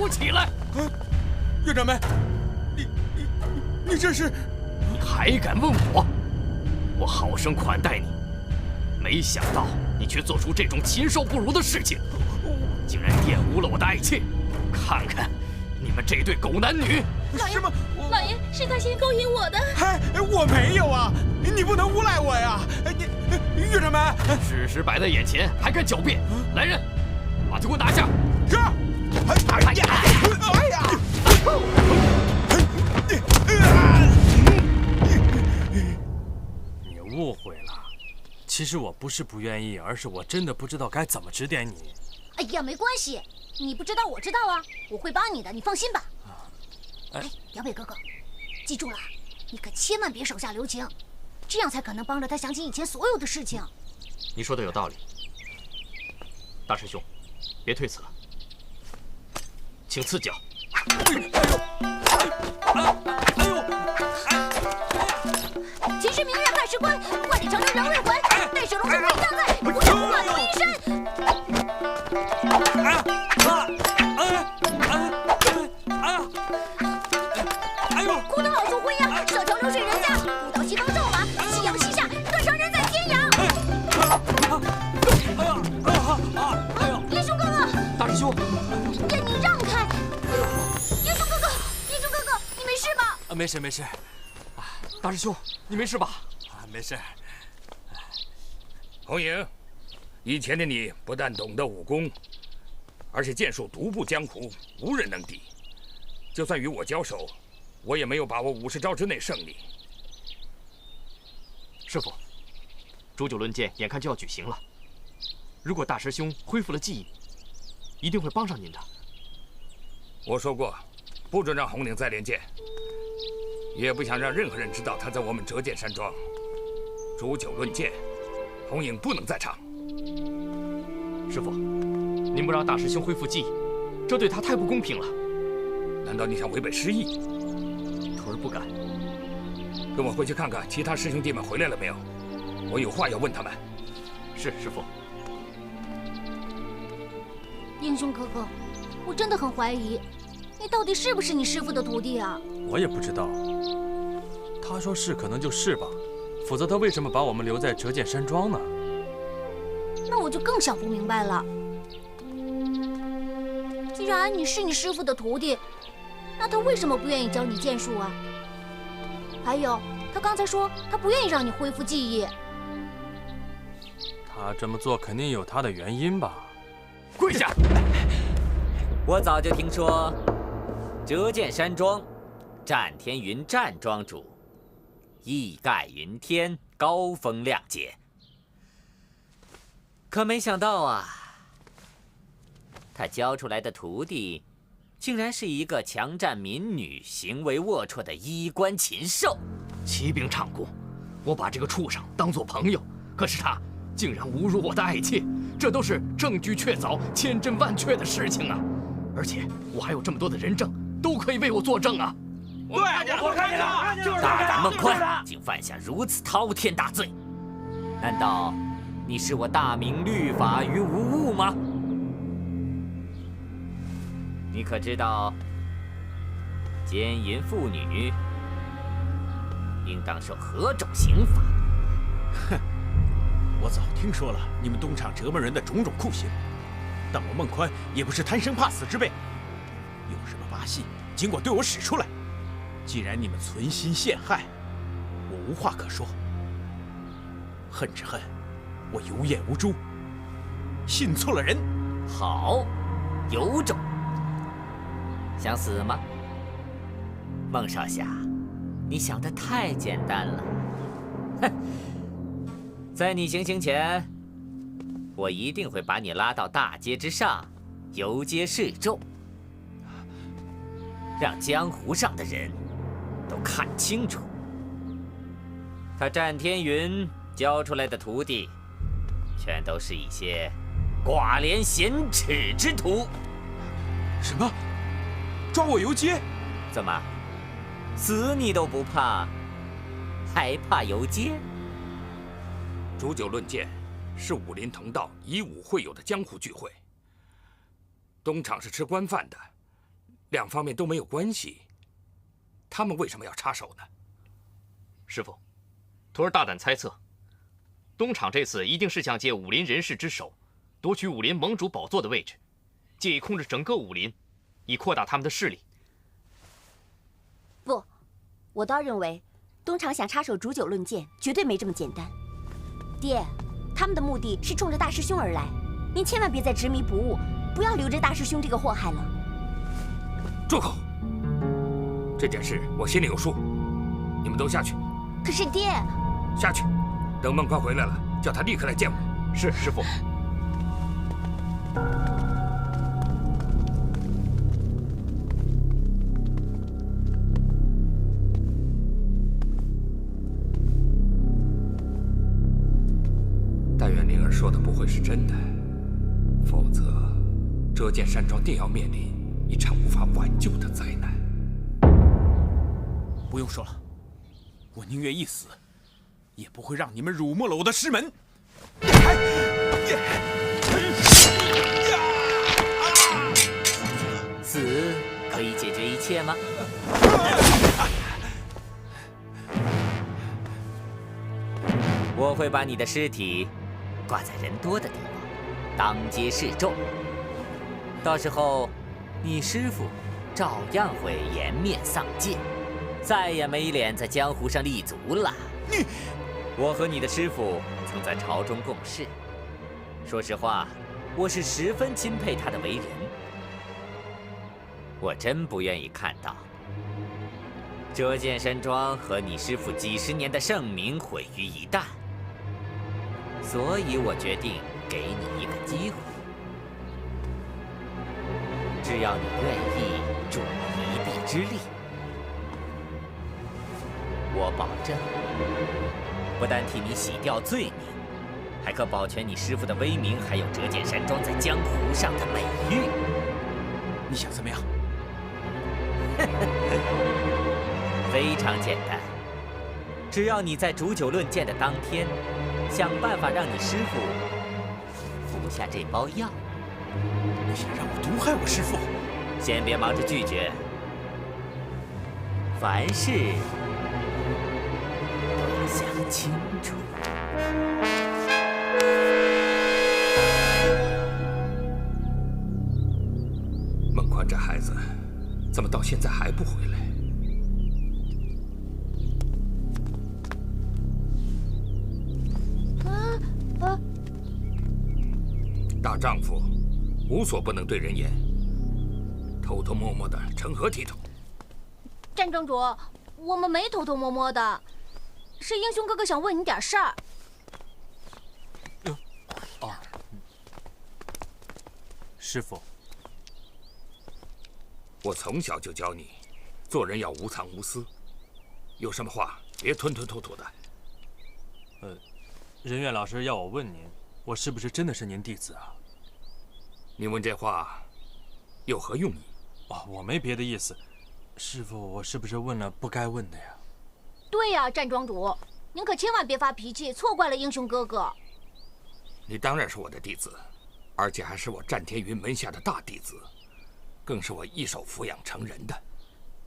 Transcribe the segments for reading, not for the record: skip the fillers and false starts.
我起来！院长们，你这是？你还敢问我？我好生款待你，没想到你却做出这种禽兽不如的事情，竟然玷污了我的爱妾！看看你们这对狗男女！什么？老爷，是他先勾引我的。嗨，我没有啊！你不能诬赖我呀！院长们，事实摆在眼前，还敢狡辩？来人，把他给我拿下！是。哎呀！哎呀！你误会了，其实我不是不愿意，而是我真的不知道该怎么指点你。哎呀，没关系，你不知道我知道啊，我会帮你的，你放心吧。哎，表北哥哥，记住了，你可千万别手下留情，这样才可能帮着他想起以前所有的事情。你说的有道理，大师兄，别推辞了，请赐教。秦时明月盖世关，万里长征人未还。待水龙头飞将在，不将胡马度一生。哭得老树昏鸦，小桥流水人家。古道西风骤马，夕阳西下，断肠人在天涯。英雄哥哥，大师兄，愿你让开。英雄哥哥，英雄哥哥，你没事吧？没事没事。大师兄，你没事吧？没事。红影，以前的你不但懂得武功，而且剑术独步江湖，无人能敌。就算与我交手，我也没有把握50招之内胜你。师傅，煮酒论剑眼看就要举行了，如果大师兄恢复了记忆，一定会帮上您的。我说过，不准让红领再练剑，也不想让任何人知道他在我们折剑山庄煮酒论剑。红影不能在场。师傅，您不让大师兄恢复记忆，这对他太不公平了。难道你想违背师意？徒儿不敢。跟我回去看看其他师兄弟们回来了没有，我有话要问他们。是，师傅。英雄哥哥，我真的很怀疑，你到底是不是你师傅的徒弟啊？我也不知道。他说是，可能就是吧。否则他为什么把我们留在折剑山庄呢？那我就更想不明白了。既然你是你师傅的徒弟，那他为什么不愿意教你剑术啊？还有，他刚才说他不愿意让你恢复记忆。他这么做肯定有他的原因吧？跪下！我早就听说，折剑山庄，战天云战庄主，义盖云天，高风亮节。可没想到啊，他教出来的徒弟，竟然是一个强占民女、行为龌龊的衣冠禽兽。骑兵唱功，我把这个畜生当作朋友，可是他竟然侮辱我的爱妾，这都是证据确凿、千真万确的事情啊！而且我还有这么多的人证，都可以为我作证啊！对，我看见了，就是大胆孟宽，竟犯下如此滔天大罪，难道你视我大明律法于无物吗？你可知道，奸淫妇女应当受何种刑罚？哼，我早听说了你们东厂折磨人的种种酷刑，但我孟宽也不是贪生怕死之辈，有什么把戏尽管对我使出来。既然你们存心陷害，我无话可说。恨之恨，我有眼无珠，信错了人。好，有种。想死吗？孟少侠，你想得太简单了。哼，在你行刑前，我一定会把你拉到大街之上，游街示众，让江湖上的人都看清楚，他战天云教出来的徒弟，全都是一些寡廉鲜耻之徒。什么？抓我游街？怎么，死你都不怕，还怕游街？煮酒论剑是武林同道以武会友的江湖聚会。东厂是吃官饭的，两方面都没有关系，他们为什么要插手呢？师傅，徒儿大胆猜测，东厂这次一定是想借武林人士之手，夺取武林盟主宝座的位置，借以控制整个武林，以扩大他们的势力。不，我倒认为，东厂想插手煮酒论剑，绝对没这么简单。爹，他们的目的是冲着大师兄而来，您千万别再执迷不悟，不要留着大师兄这个祸害了。住口！这件事我心里有数，你们都下去。可是爹，下去，等孟宽回来了，叫他立刻来见我。是师傅。但愿灵儿说的不会是真的，否则折剑山庄定要面临一场无法挽救的灾难。不用说了，我宁愿一死，也不会让你们辱没了我的师门。死可以解决一切吗？我会把你的尸体挂在人多的地方，当街示众。到时候，你师父照样会颜面丧尽，再也没脸在江湖上立足了。我和你的师父曾在朝中共事，说实话，我是十分钦佩他的为人。我真不愿意看到折剑山庄和你师父几十年的盛名毁于一旦，所以我决定给你一个机会，只要你愿意助我一臂之力，我保证不但替你洗掉罪名，还可保全你师父的威名，还有折剑山庄在江湖上的美誉。你想怎么样？非常简单，只要你在煮酒论剑的当天，想办法让你师父服下这包药。你想让我毒害我师父？先别忙着拒绝，凡事都要想清楚。孟宽这孩子，怎么到现在还不回来？大丈夫无所不能对人言，偷偷摸摸的成何体统？战庄主，我们没偷偷摸摸的，是英雄哥哥想问你点事儿。师傅，我从小就教你，做人要无藏无私，有什么话别吞吞吐吐的。仁远老师要我问您，我是不是真的是您弟子啊？你问这话有何用意？我没别的意思，师傅，我是不是问了不该问的呀？对呀，战庄主，您可千万别发脾气，错怪了英雄哥哥。你当然是我的弟子，而且还是我战天云门下的大弟子，更是我一手抚养成人的。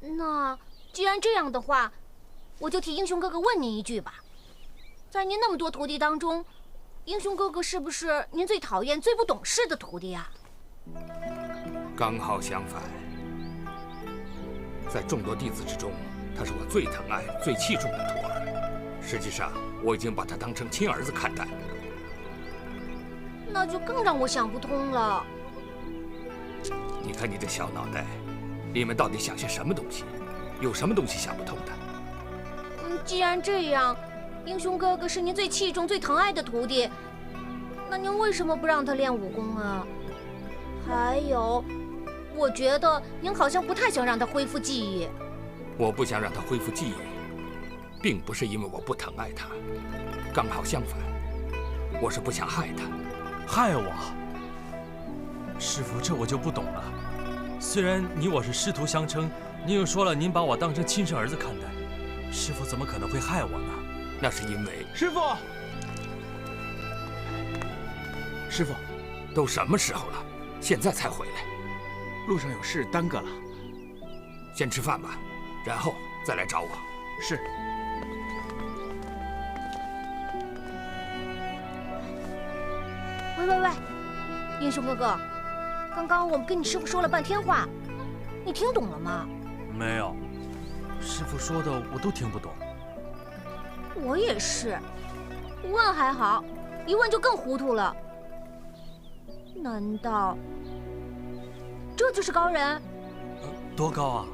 那既然这样的话，我就替英雄哥哥问您一句吧。在您那么多徒弟当中，英雄哥哥是不是您最讨厌、最不懂事的徒弟啊？刚好相反，在众多弟子之中，他是我最疼爱、最器重的徒儿。实际上，我已经把他当成亲儿子看待。那就更让我想不通了。你看你这小脑袋，里面到底想些什么东西？有什么东西想不通的？既然这样，英雄哥哥是您最器重、最疼爱的徒弟，那您为什么不让他练武功啊？还有，我觉得您好像不太想让他恢复记忆。我不想让他恢复记忆，并不是因为我不疼爱他，刚好相反，我是不想害他。害我？师傅，这我就不懂了。虽然你我是师徒相称，您又说了您把我当成亲生儿子看待，师傅怎么可能会害我呢？那是因为师傅，都什么时候了，现在才回来？路上有事耽搁了，先吃饭吧，然后再来找我。是。喂，英雄哥哥，刚刚我们跟你师傅说了半天话，你听懂了吗？没有，师傅说的我都听不懂。我也是，问还好，一问就更糊涂了。难道这就是高人？多高啊？